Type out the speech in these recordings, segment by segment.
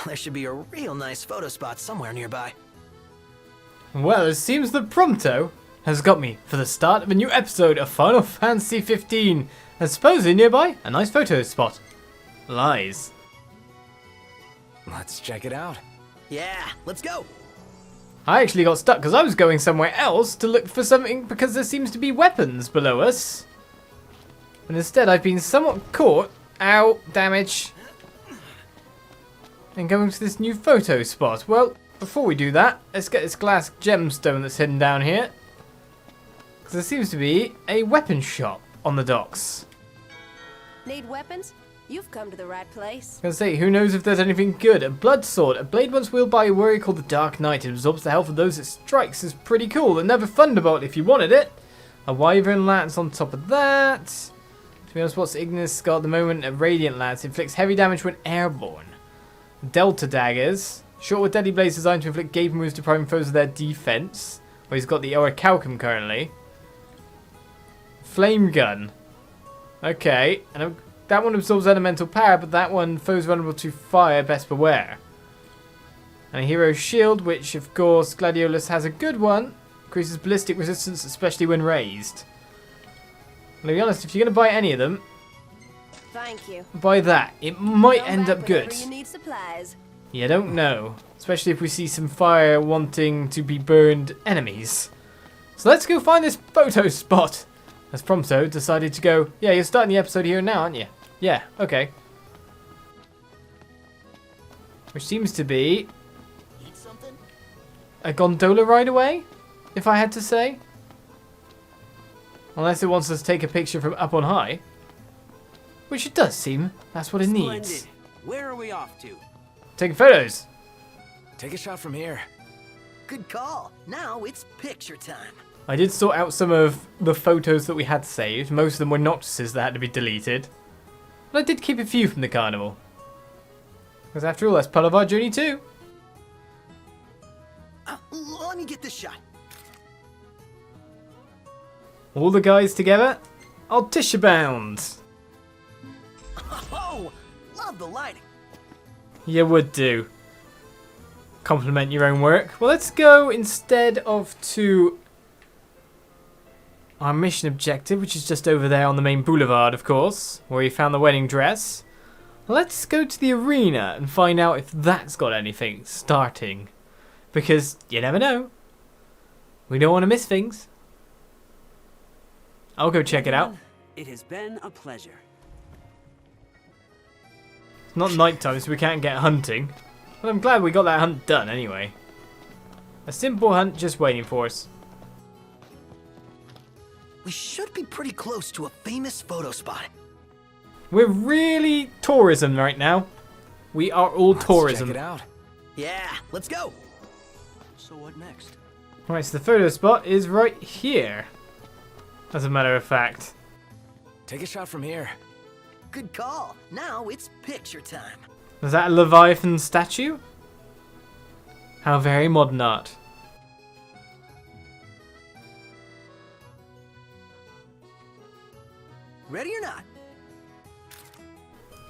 There should be a real nice photo spot somewhere nearby. Well, it seems that Prompto has got me for the start of a new episode of Final Fantasy 15, and supposedly nearby a nice photo spot. Lies. Let's check it out. Yeah, let's go. I actually got stuck because I was going somewhere else to look for something because there seems to be weapons below us. And instead I've been somewhat caught. Ow, damage. And going to this new photo spot. Well, before we do that, let's get this glass gemstone that's hidden down here. Because there seems to be a weapon shop on the docks. Need weapons? You've come to the right place. I was gonna say, who knows if there's anything good. A blood sword. A blade once wielded by a warrior called the Dark Knight. It absorbs the health of those it strikes. Is pretty cool. Another thunderbolt if you wanted it. A wyvern lance on top of that. To be honest, what's Ignis got at the moment? A radiant lance. Inflicts heavy damage when airborne. Delta daggers. Short with deadly blades designed to inflict gaping wounds depriving foes of their defense. Well, he's got the Orichalcum currently. Flame gun. Okay. And that one absorbs elemental power, but that one, foes vulnerable to fire, best beware. And a hero shield, which of course Gladiolus has a good one. Increases ballistic resistance, especially when raised. Well, to be honest, if you're going to buy any of them, Thank you. buy that. It might Come end back up good. whenever you need supplies. You don't know. Especially if we see some fire wanting to be burned enemies. So let's go find this photo spot. As Prompto decided to go, yeah, you're starting the episode here now, aren't you? Yeah, okay. Which seems to be a gondola ride away, if I had to say. Unless it wants us to take a picture from up on high. Which it does seem. That's what it needs. Where are we off to? Taking photos. Take a shot from here. Good call. Now it's picture time. I did sort out some of the photos that we had saved. Most of them were Noctises that had to be deleted. But I did keep a few from the carnival. Because after all, that's part of our journey too. Let me get this shot. All the guys together. Altissia bound. Oh, love the lighting. You would do. Compliment your own work. Well, let's go instead of to our mission objective, which is just over there on the main boulevard, of course, where we found the wedding dress. Let's go to the arena and find out if that's got anything starting. Because you never know. We don't want to miss things. I'll go check it out. It has been a pleasure. It's not nighttime, so we can't get hunting. But I'm glad we got that hunt done anyway. A simple hunt just waiting for us. We should be pretty close to a famous photo spot. We're really tourism right now. We are all tourism. Check it out. Yeah, let's go. So what next? Right, so the photo spot is right here. As a matter of fact. Take a shot from here. Good call. Now it's picture time. Is that a Leviathan statue? How very modern art. Ready or not?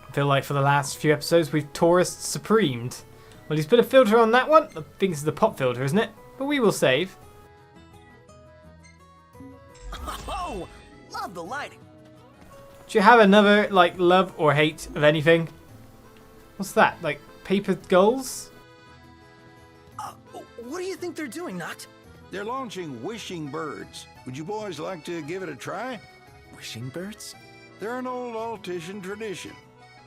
I feel like for the last few episodes we've tourist supremed. Well, he's put a filter on that one. I think it's the pop filter, isn't it? But we will save. Oh, love the lighting. Do you have another, like, love or hate of anything? What's that? Like, paper gulls? What do you think they're doing, Noct? They're launching wishing birds. Would you boys like to give it a try? Wishing birds? They're an old Altisian tradition.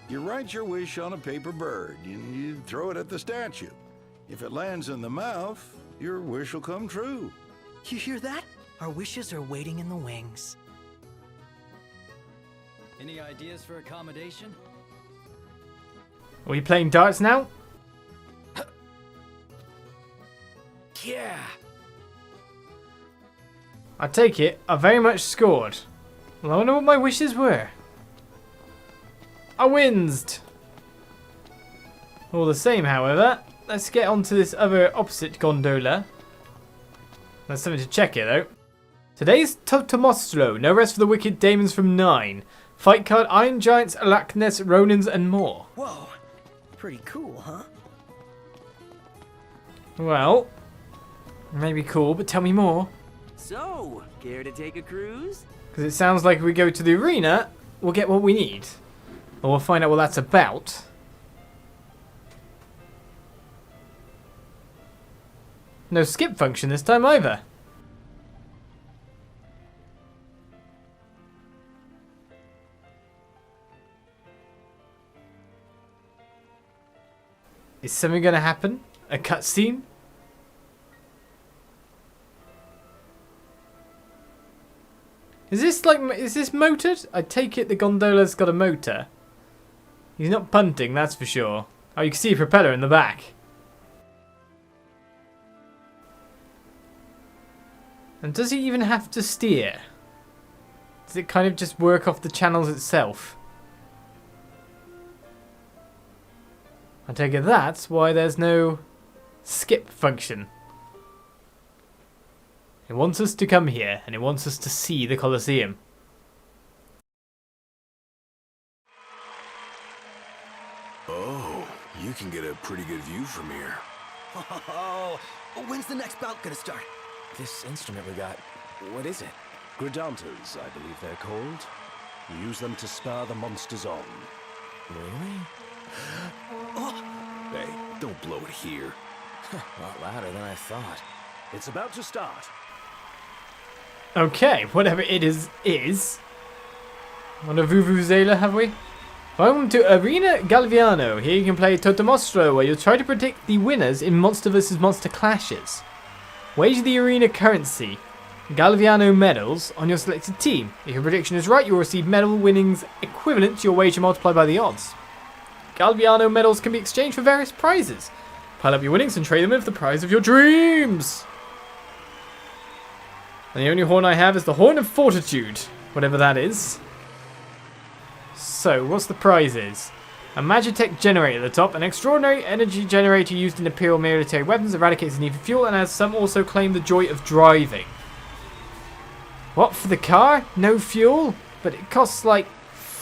You write your wish on a paper bird and you throw it at the statue. If it lands in the mouth, your wish will come true. You hear that? Our wishes are waiting in the wings. Any ideas for accommodation? Are we playing darts now? Yeah. I take it, I very much scored. Well, I wonder what my wishes were. I winsed. All the same, however, let's get onto this other opposite gondola. There's something to check here, though. Today's Totomostro, no rest for the wicked demons from 9. Fight card, Iron Giants, Arachnes, Ronins, and more. Whoa, pretty cool, huh? Well, maybe cool, but tell me more. So, care to take a cruise? Because it sounds like if we go to the arena, we'll get what we need. Or we'll find out what that's about. No skip function this time either. Is something going to happen? A cutscene? Is this motored? I take it the gondola's got a motor. He's not punting, that's for sure. Oh, you can see a propeller in the back. And does he even have to steer? Does it kind of just work off the channels itself? I take it that's why there's no skip function. It wants us to come here, and it wants us to see the Colosseum. Oh, you can get a pretty good view from here. Oh, when's the next bout gonna start? This instrument we got, what is it? Gridantas, I believe they're called. You use them to spur the monsters on. Really? Hey, don't blow it here. A lot louder than I thought. It's about to start. Okay, whatever it is. What a vuvuzela have we? Welcome to Arena Galviano. Here you can play Totomostro, where you'll try to predict the winners in Monster vs Monster clashes. Wager the arena currency, Galviano medals, on your selected team. If your prediction is right, you'll receive medal winnings equivalent to your wager multiplied by the odds. Galviano medals can be exchanged for various prizes. Pile up your winnings and trade them with the prize of your dreams. And the only horn I have is the Horn of Fortitude, whatever that is. So, what's the prizes? A Magitech generator at the top, an extraordinary energy generator used in Imperial military weapons, eradicates the need for fuel, and as some also claim the joy of driving. What, for the car? No fuel? But it costs like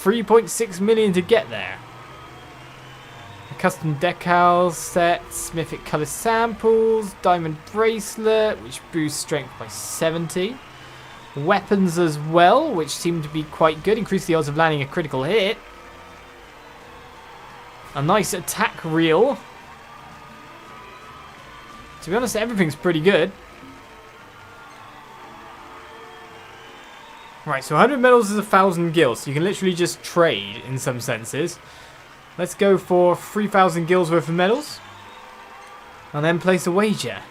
3.6 million to get there. A custom decal set, mythic colour samples, diamond bracelet, which boosts strength by 70. Weapons as well, which seem to be quite good, increase the odds of landing a critical hit. A nice attack reel. To be honest, everything's pretty good. Right, so 100 medals is 1,000 gils, so you can literally just trade in some senses. Let's go for 3,000 gils worth of medals. And then place a wager.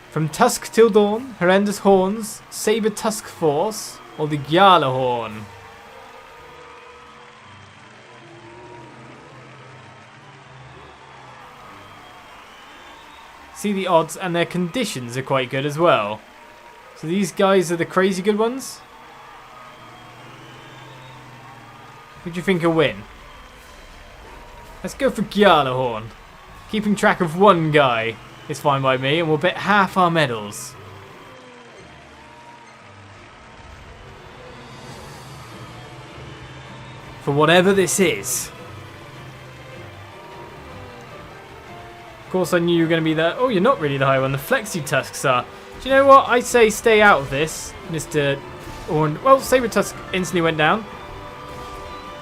From Tusk Till Dawn, Horrendous Horns, Saber Tusk Force, or the Gyala Horn. See the odds, and their conditions are quite good as well. So these guys are the crazy good ones. Who do you think will win? Let's go for Gyala Horn. Keeping track of one guy is fine by me, and we'll bet half our medals. For whatever this is. Of course I knew you were going to be there. Oh, you're not really the high one. The Flexi Tusks are. Do you know what? I say stay out of this, Mr. Orn. Well, Saber Tusk instantly went down.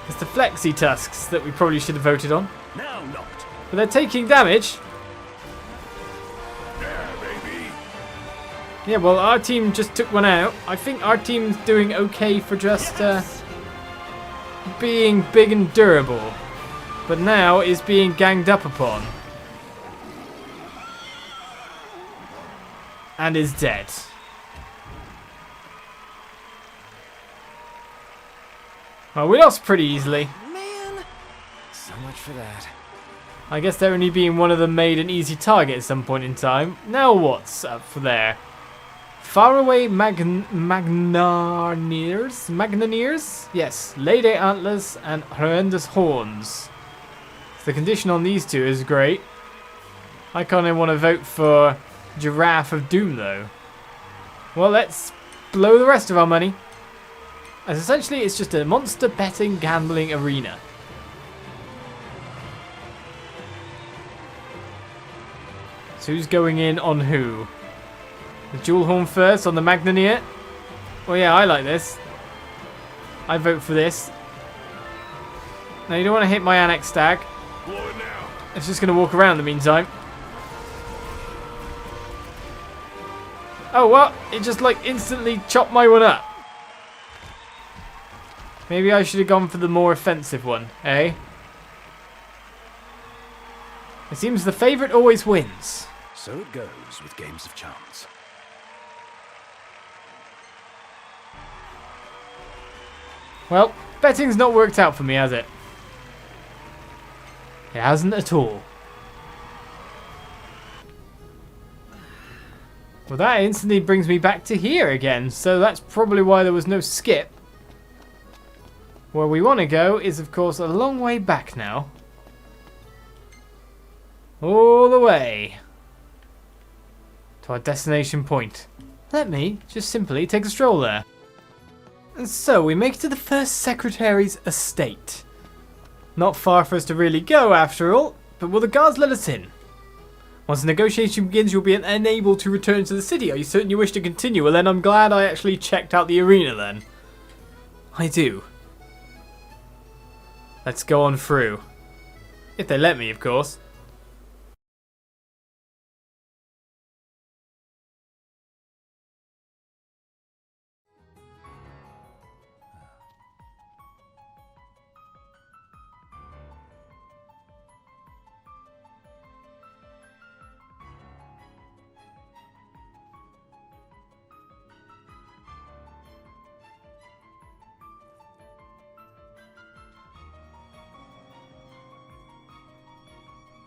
It's the Flexi Tusks that we probably should have voted on. Now knocked. But they're taking damage. Yeah, baby. Yeah, well, our team just took one out. I think our team's doing okay for just being big and durable. But now is being ganged up upon. And is dead. Well, we lost pretty easily. Man, So much for that. I guess there only being one of them made an easy target at some point in time. Now what's up for there? Faraway Magnaneers? Yes, Lady Antlers and Horrendous Horns. The condition on these two is great. I kind of want to vote for Giraffe of Doom though. Well, let's blow the rest of our money. As essentially it's just a monster betting gambling arena. So who's going in on who? The Jewel Horn first on the Magnaneer? Well, yeah, I like this. I vote for this. Now, you don't want to hit my Annex Stag. Blow it now. It's just going to walk around in the meantime. Oh, what? It just, like, instantly chopped my one up. Maybe I should have gone for the more offensive one, eh? It seems the favourite always wins. So it goes with games of chance. Well, betting's not worked out for me, has it? It hasn't at all. Well, that instantly brings me back to here again, so that's probably why there was no skip. Where we want to go is, of course, a long way back now. All the way to our destination point. Let me just simply take a stroll there. And so we make it to the first secretary's estate. Not far for us to really go after all, but will the guards let us in? Once the negotiation begins, you'll be unable to return to the city. Are you certain you wish to continue? Well, then I'm glad I actually checked out the arena then. I do. Let's go on through. If they let me, of course.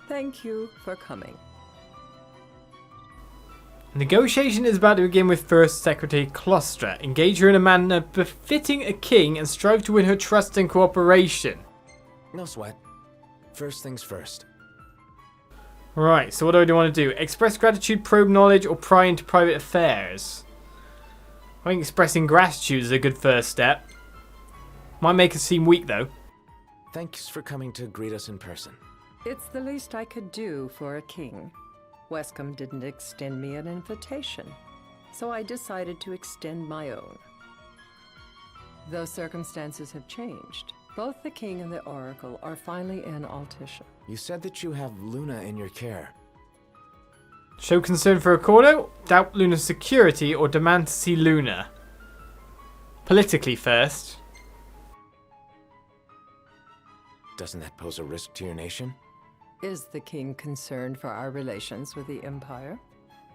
Thank you for coming. Negotiation is about to begin with First Secretary Clostra. Engage her in a manner befitting a king and strive to win her trust and cooperation. No sweat. First things first. Right, so what do I want to do? Express gratitude, probe knowledge, or pry into private affairs? I think expressing gratitude is a good first step. Might make us seem weak though. Thanks for coming to greet us in person. It's the least I could do for a king. Westcombe didn't extend me an invitation, so I decided to extend my own. Though circumstances have changed, both the king and the oracle are finally in Altissia. You said that you have Luna in your care. Show concern for Accordo, doubt Luna's security, or demand to see Luna. Politically first. Doesn't that pose a risk to your nation? Is the king concerned for our relations with the Empire?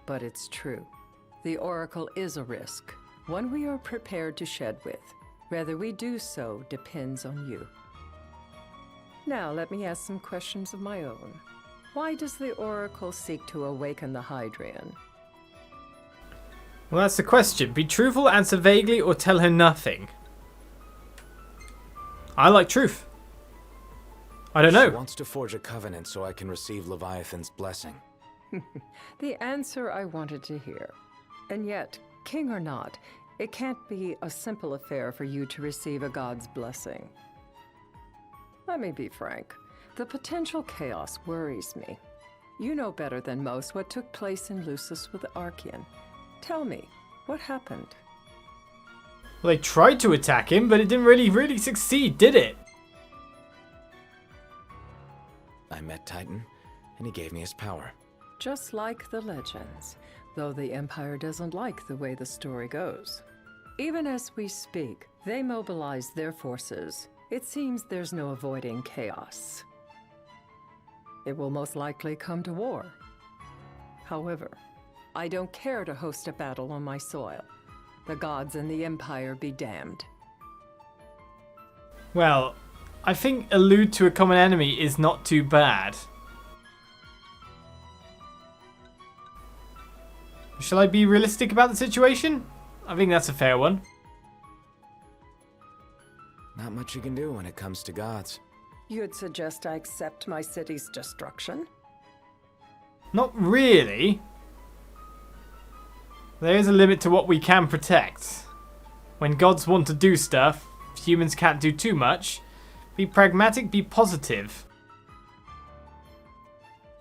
But it's true. The oracle is a risk, one we are prepared to shed with. Whether we do so depends on you. Now let me ask some questions of my own. Why does the oracle seek to awaken the Hydrian? Well, that's the question. Be truthful, answer vaguely, or tell her nothing. I like truth. I don't know. She wants to forge a covenant so I can receive Leviathan's blessing. The answer I wanted to hear. And yet, king or not, it can't be a simple affair for you to receive a god's blessing. Let me be frank. The potential chaos worries me. You know better than most what took place in Lucis with Archean. Tell me, what happened? Well, they tried to attack him, but it didn't really succeed, did it? I met Titan, and he gave me his power. Just like the legends, though the Empire doesn't like the way the story goes. Even as we speak, they mobilize their forces. It seems there's no avoiding chaos. It will most likely come to war. However, I don't care to host a battle on my soil. The gods and the Empire be damned. Well, I think allude to a common enemy is not too bad. Shall I be realistic about the situation? I think that's a fair one. Not much you can do when it comes to gods. You'd suggest I accept my city's destruction? Not really. There is a limit to what we can protect. When gods want to do stuff, humans can't do too much. Be pragmatic, be positive.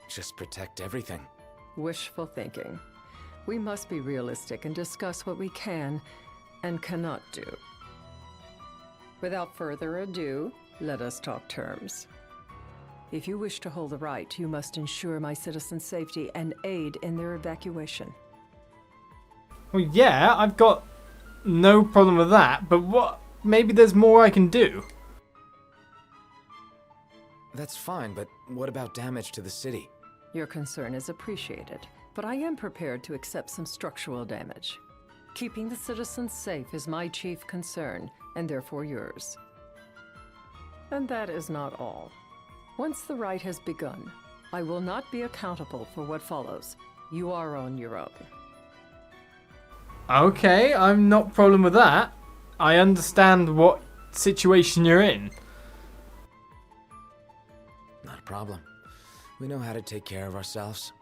Just protect everything. Wishful thinking. We must be realistic and discuss what we can and cannot do. Without further ado, let us talk terms. If you wish to hold the rite, you must ensure my citizens' safety and aid in their evacuation. Well, yeah, I've got no problem with that, but what? Maybe there's more I can do. That's fine, but what about damage to the city? Your concern is appreciated, but I am prepared to accept some structural damage. Keeping the citizens safe is my chief concern, and therefore yours. And that is not all. Once the rite has begun, I will not be accountable for what follows. You are on your own. Okay, I'm not problem with that. I understand what situation you're in. Not a problem. We know how to take care of ourselves.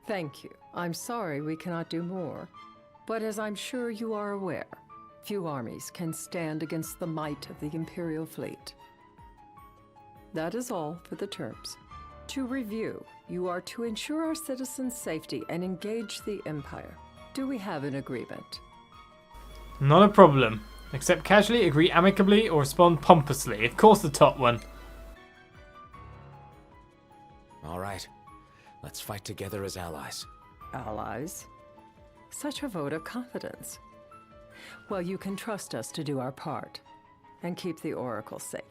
Thank you. I'm sorry we cannot do more. But as I'm sure you are aware, few armies can stand against the might of the Imperial fleet. That is all for the terms. To review, you are to ensure our citizens' safety and engage the Empire. Do we have an agreement? Not a problem. Accept casually, agree amicably, or respond pompously. Of course the top one. All right. Let's fight together as allies. Allies? Such a vote of confidence. Well, you can trust us to do our part and keep the Oracle safe.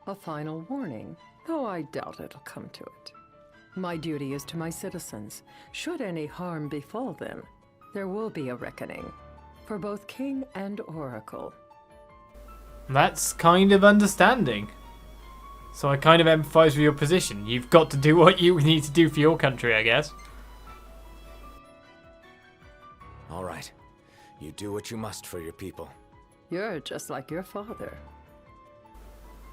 A final warning, though I doubt it'll come to it. My duty is to my citizens. Should any harm befall them, there will be a reckoning for both King and Oracle. That's kind of understanding. So I kind of empathize with your position. You've got to do what you need to do for your country, I guess. All right. You do what you must for your people. You're just like your father.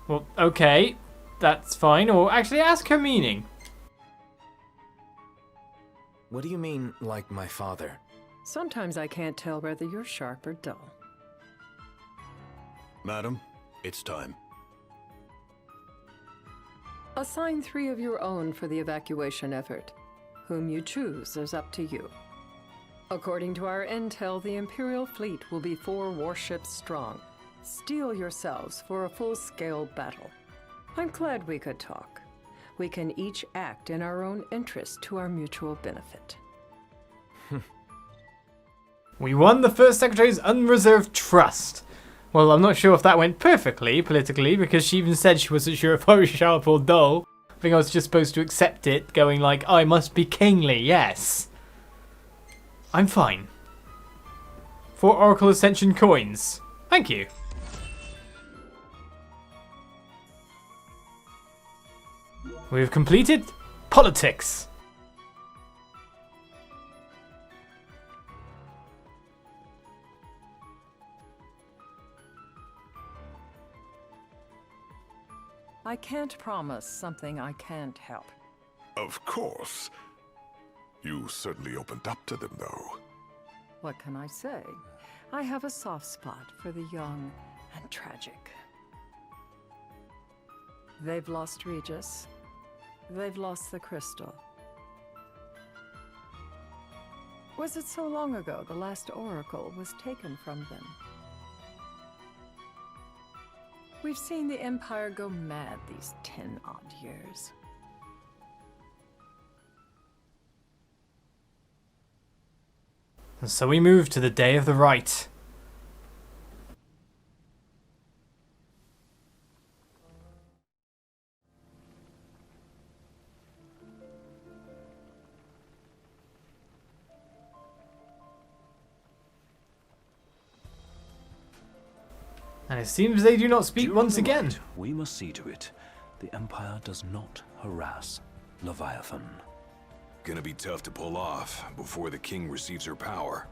Well, okay. That's fine. Or actually ask her meaning. What do you mean, like my father? Sometimes I can't tell whether you're sharp or dull. Madam, it's time. Assign 3 of your own for the evacuation effort. Whom you choose is up to you. According to our intel, the Imperial fleet will be 4 warships strong. Steel yourselves for a full-scale battle. I'm glad we could talk. We can each act in our own interest to our mutual benefit. We won the First Secretary's unreserved trust. Well, I'm not sure if that went perfectly, politically, because she even said she wasn't sure if I was sharp or dull. I think I was just supposed to accept it, going like, I must be kingly, yes. I'm fine. 4 Oracle Ascension coins. Thank you. We've completed politics. I can't promise something I can't help. Of course. You certainly opened up to them, though. What can I say? I have a soft spot for the young and tragic. They've lost Regis. They've lost the crystal. Was it so long ago the last oracle was taken from them? We've seen the Empire go mad these 10-odd years. And so we move to the day of the rite. And it seems they do not speak once again. Rite, we must see to it the Empire does not harass Leviathan. Gonna be tough to pull off before the king receives her power.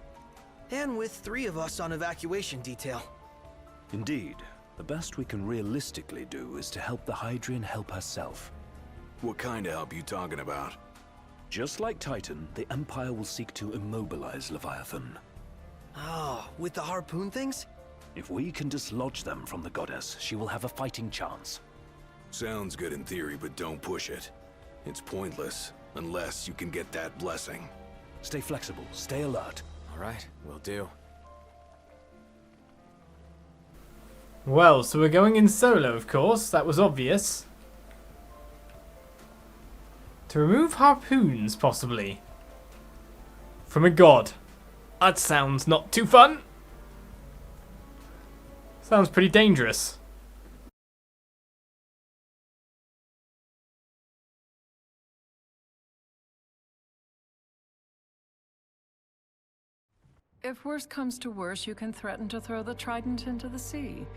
And with 3 of us on evacuation detail. Indeed, the best we can realistically do is to help the Hydrian help herself. What kind of help you talking about? Just like Titan, the Empire will seek to immobilize Leviathan. Oh, with the harpoon things? If we can dislodge them from the goddess, she will have a fighting chance. Sounds good in theory, but don't push it. It's pointless. Unless you can get that blessing. Stay flexible, stay alert. All right, will do. Well, so we're going in solo, of course. That was obvious. To remove harpoons, possibly. From a god. That sounds not too fun. Sounds pretty dangerous. If worse comes to worse, you can threaten to throw the trident into the sea.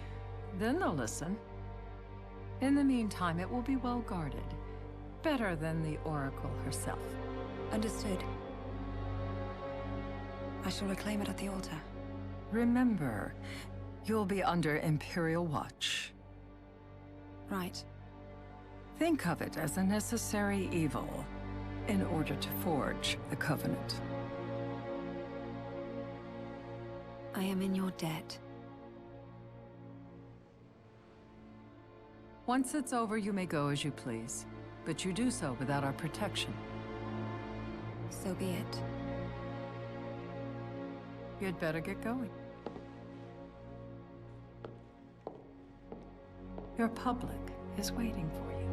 Then they'll listen. In the meantime, it will be well guarded. Better than the Oracle herself. Understood. I shall reclaim it at the altar. Remember, you'll be under Imperial watch. Right. Think of it as a necessary evil in order to forge the Covenant. I am in your debt. Once it's over, you may go as you please. But you do so without our protection. So be it. You'd better get going. Your public is waiting for you.